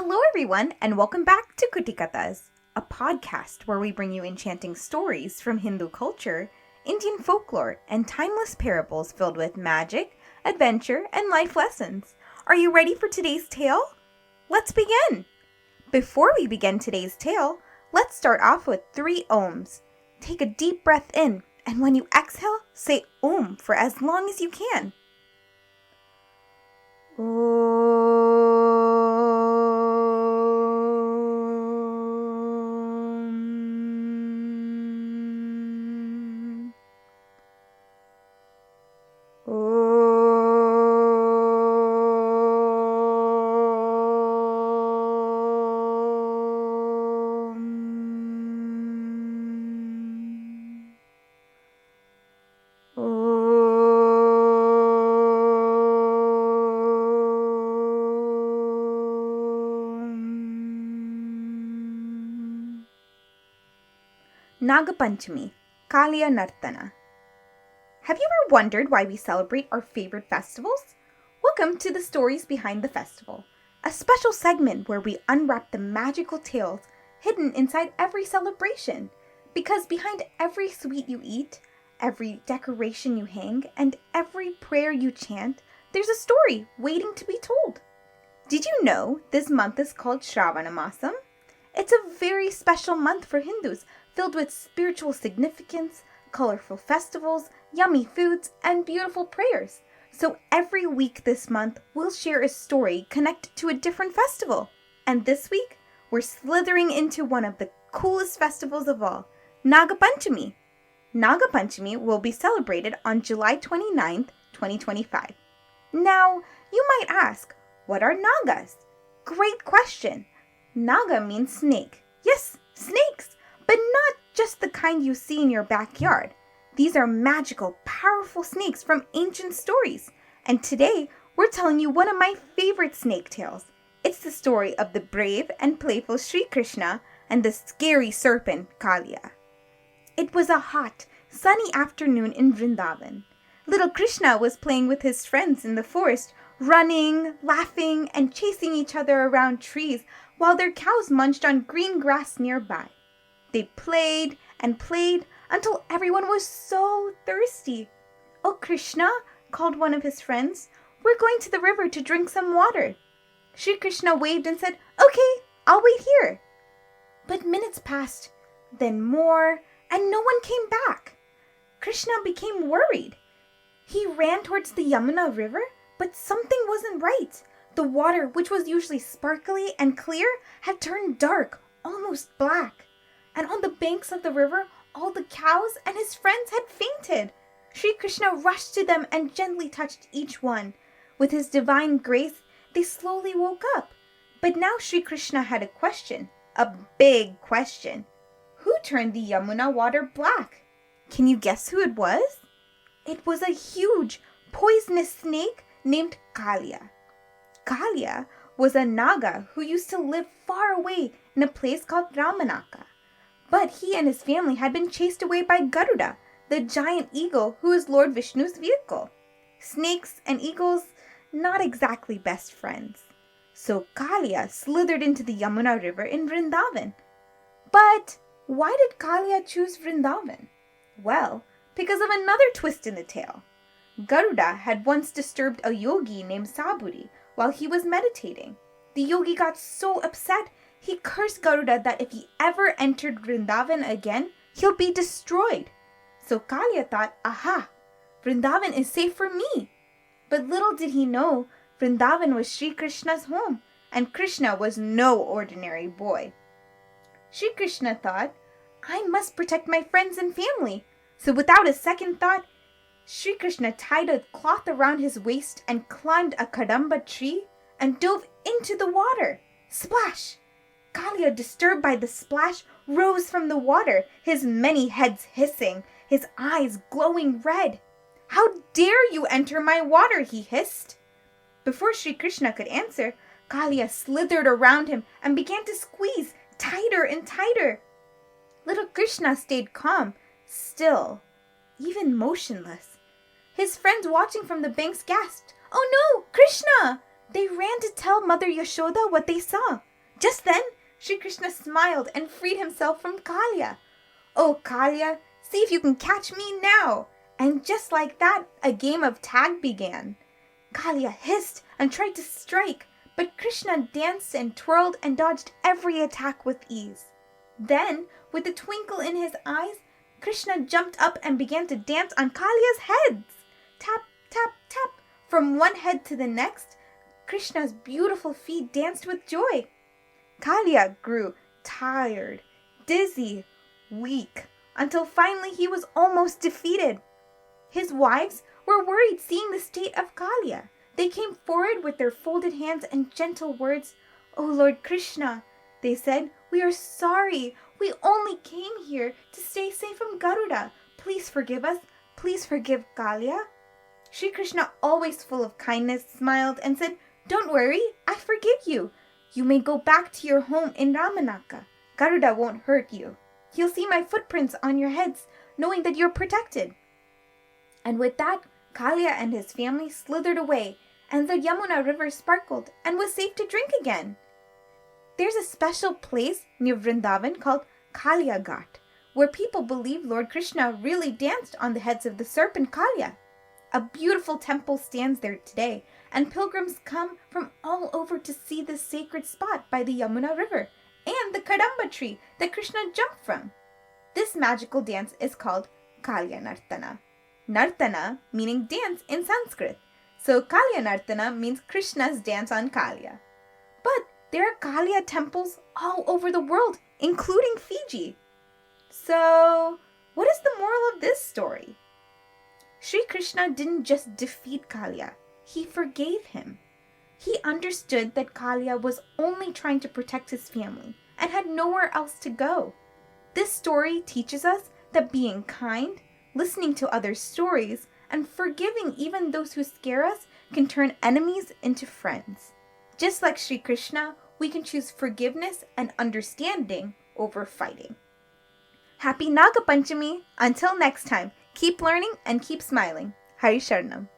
Hello everyone and welcome back to Kutikatas, a podcast where we bring you enchanting stories from Hindu culture, Indian folklore, and timeless parables filled with magic, adventure, and life lessons. Are you ready for today's tale? Let's begin! Before we begin today's tale, let's start off with 3 Oms. Take a deep breath in, and when you exhale, say Om for as long as you can. Naga Panchami, Kaliya Narthana. Have you ever wondered why we celebrate our favorite festivals? Welcome to the Stories Behind the Festival, a special segment where we unwrap the magical tales hidden inside every celebration. Because behind every sweet you eat, every decoration you hang, and every prayer you chant, there's a story waiting to be told. Did you know this month is called Shravana Masam? It's a very special month for Hindus, filled with spiritual significance, colorful festivals, yummy foods, and beautiful prayers. So every week this month, we'll share a story connected to a different festival. And this week, we're slithering into one of the coolest festivals of all, Naga Panchami. Naga Panchami will be celebrated on July 29th, 2025. Now, you might ask, what are Nagas? Great question. Naga means snake. Yes, snakes, but not just the kind you see in your backyard. These are magical, powerful snakes from ancient stories. And today, we're telling you one of my favorite snake tales. It's the story of the brave and playful Sri Krishna and the scary serpent Kaliya. It was a hot, sunny afternoon in Vrindavan. Little Krishna was playing with his friends in the forest, running, laughing, and chasing each other around trees while their cows munched on green grass nearby. They played and played until everyone was so thirsty. "Oh, Krishna," called one of his friends, "we're going to the river to drink some water." Sri Krishna waved and said, "Okay, I'll wait here." But minutes passed, then more, and no one came back. Krishna became worried. He ran towards the Yamuna River, but something wasn't right. The water, which was usually sparkly and clear, had turned dark, almost black. And on the banks of the river, all the cows and his friends had fainted. Sri Krishna rushed to them and gently touched each one. With his divine grace, they slowly woke up. But now Sri Krishna had a question, a big question. Who turned the Yamuna water black? Can you guess who it was? It was a huge, poisonous snake named Kaliya. Kaliya was a Naga who used to live far away in a place called Ramanaka. But he and his family had been chased away by Garuda, the giant eagle who is Lord Vishnu's vehicle. Snakes and eagles, not exactly best friends. So Kaliya slithered into the Yamuna River in Vrindavan. But why did Kaliya choose Vrindavan? Well, because of another twist in the tale. Garuda had once disturbed a yogi named Saburi while he was meditating. The yogi got so upset, he cursed Garuda that if he ever entered Vrindavan again, he'll be destroyed. So Kaliya thought, aha, Vrindavan is safe for me. But little did he know, Vrindavan was Sri Krishna's home, and Krishna was no ordinary boy. Sri Krishna thought, I must protect my friends and family. So without a second thought, Sri Krishna tied a cloth around his waist and climbed a kadamba tree and dove into the water. Splash! Kaliya, disturbed by the splash, rose from the water, his many heads hissing, his eyes glowing red. "How dare you enter my water?" he hissed. Before Sri Krishna could answer, Kaliya slithered around him and began to squeeze tighter and tighter. Little Krishna stayed calm, still, even motionless. His friends watching from the banks gasped, "Oh no, Krishna!" They ran to tell Mother Yashoda what they saw. Just then, Sri Krishna smiled and freed himself from Kaliya. "Oh, Kaliya, see if you can catch me now!" And just like that, a game of tag began. Kaliya hissed and tried to strike, but Krishna danced and twirled and dodged every attack with ease. Then, with a twinkle in his eyes, Krishna jumped up and began to dance on Kaliya's heads. Tap, tap, tap. From one head to the next, Krishna's beautiful feet danced with joy. Kaliya grew tired, dizzy, weak, until finally he was almost defeated. His wives were worried seeing the state of Kaliya. They came forward with their folded hands and gentle words. "Oh, Lord Krishna," they said, "we are sorry. We only came here to stay safe from Garuda. Please forgive us. Please forgive Kaliya." Sri Krishna, always full of kindness, smiled and said, "Don't worry, I forgive you. You may go back to your home in Ramanaka. Garuda won't hurt you. He'll see my footprints on your heads, knowing that you're protected." And with that, Kaliya and his family slithered away, and the Yamuna River sparkled and was safe to drink again. There's a special place near Vrindavan called Kaliya Ghat, where people believe Lord Krishna really danced on the heads of the serpent Kaliya. A beautiful temple stands there today, and pilgrims come from all over to see this sacred spot by the Yamuna River and the Kadamba tree that Krishna jumped from. This magical dance is called Kaliya Narthana. Nartana meaning dance in Sanskrit. So Kaliya Narthana means Krishna's dance on Kaliya. But there are Kaliya temples all over the world, including Fiji. So, what is the moral of this story? Sri Krishna didn't just defeat Kaliya, he forgave him. He understood that Kaliya was only trying to protect his family and had nowhere else to go. This story teaches us that being kind, listening to others' stories, and forgiving even those who scare us can turn enemies into friends. Just like Sri Krishna, we can choose forgiveness and understanding over fighting. Happy Naga Panchami! Until next time, keep learning and keep smiling. Hari Sharanam.